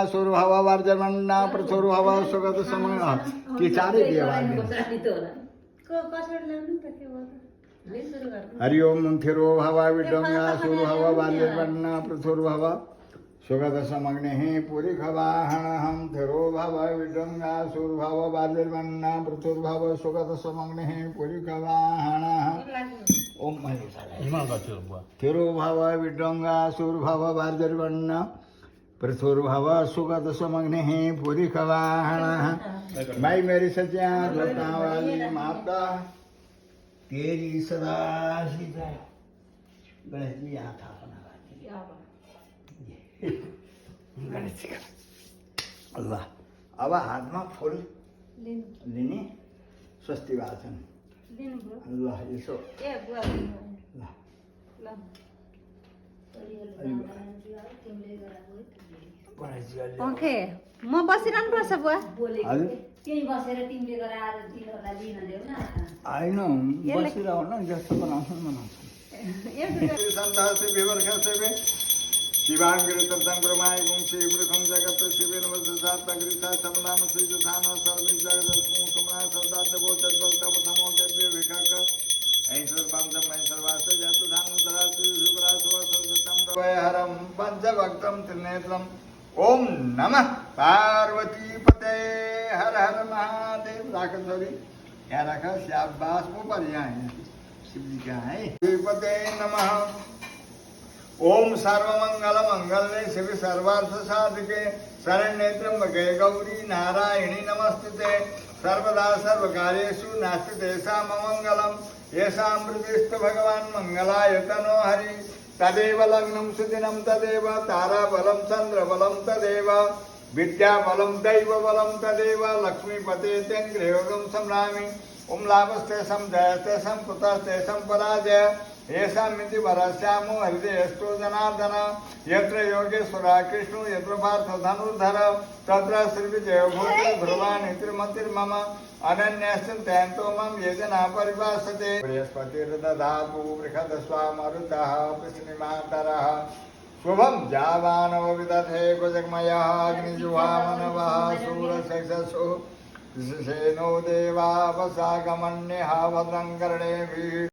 सूर्भव वर्जमन्ना पृथुर्भव सुगत समय की चारे देवाने हरि ओम थिरो भव विडंगा सूर्भव वर्जमन्ना पृथुर्भव सुगत समग्ने पुरी खवाहन हम थिरो भव विडंगा सूर्भव वर्जमन्ना पृथुर्भव सुगत समग्ने पुरी खवाहन ओम थिरो भव विडंगा सूर्भव वर्जमन्ना पृथुर्भव सुगत समग्ने पुरी खवाहन मैं मेरी सच्चा जोता वाली माता तेरी सदा सीता गणेश जी यहाँ था अपना गणेश जी का अल्लाह अब हाथ में फूल लेने स्वस्ति वाचन अल्लाह यसो ओके म बसिरहनु पर्छ बुवा होइन बसिरह न जस्तो बनाउँछ शिवाङ्गिरितङ्कुरमाय गुंसी वृखं जगत् शिवेन वससात्तग्रिसा समनाम श्रीजधान सर्वे जगदस्मु सुमना सदाद्यगोचद्वक्तवथमो दिव्य विकाक ऐश्वर पंचम ऐश्वर्वास जातु धानं ददातु शिवरासवसतम वयहरं पंचभक्तं त्रिनेत्रम् ओम नमः पार्वती पते हर हर महादेव राख सॉरी क्या रखा शाबाश वो पर यहाँ है शिव जी का है पते नमः ओम सर्वमंगल मंगले शिव सर्वार्थ साधके शरण्ये त्र्यंबके गौरी नारायणी नमस्ते सर्वदा सर्वकार्येषु नास्ति तेषाम् अमंगलम् येषां हृदिस्थो भगवान् मंगलाय तनो हरि तदेव लग्नं सुदिनं तदेव ताराबलं चन्द्रबलं तदेव विद्याबलं दैवबलं तदेव लक्ष्मीपते तेङ्ग्रयोगं सम्रामि ओं लाभस्तेषां जयस्तेषां कुतस्तेषां पराजय येषामिति वरस्यामो हृदयस्थो जनार्दन यत्र योगेश्वरः कृष्णो यत्र पार्थो धनुर्धर तत्र श्रीविजयो भूति ध्रुवाणि त्रिमतिर्मम अनन्यश्चिन्तयन्तो मम ये जना परिभाषते बृहस्पतिर्दधातु बृहदस्वा मरुतः पृश्निमातरः शुभं जावानो विदधे कुजग्मयः अग्निजुहामनवः शूरशैषसो सेनो देवा वसागमन्यः भद्रं कर्णेभिः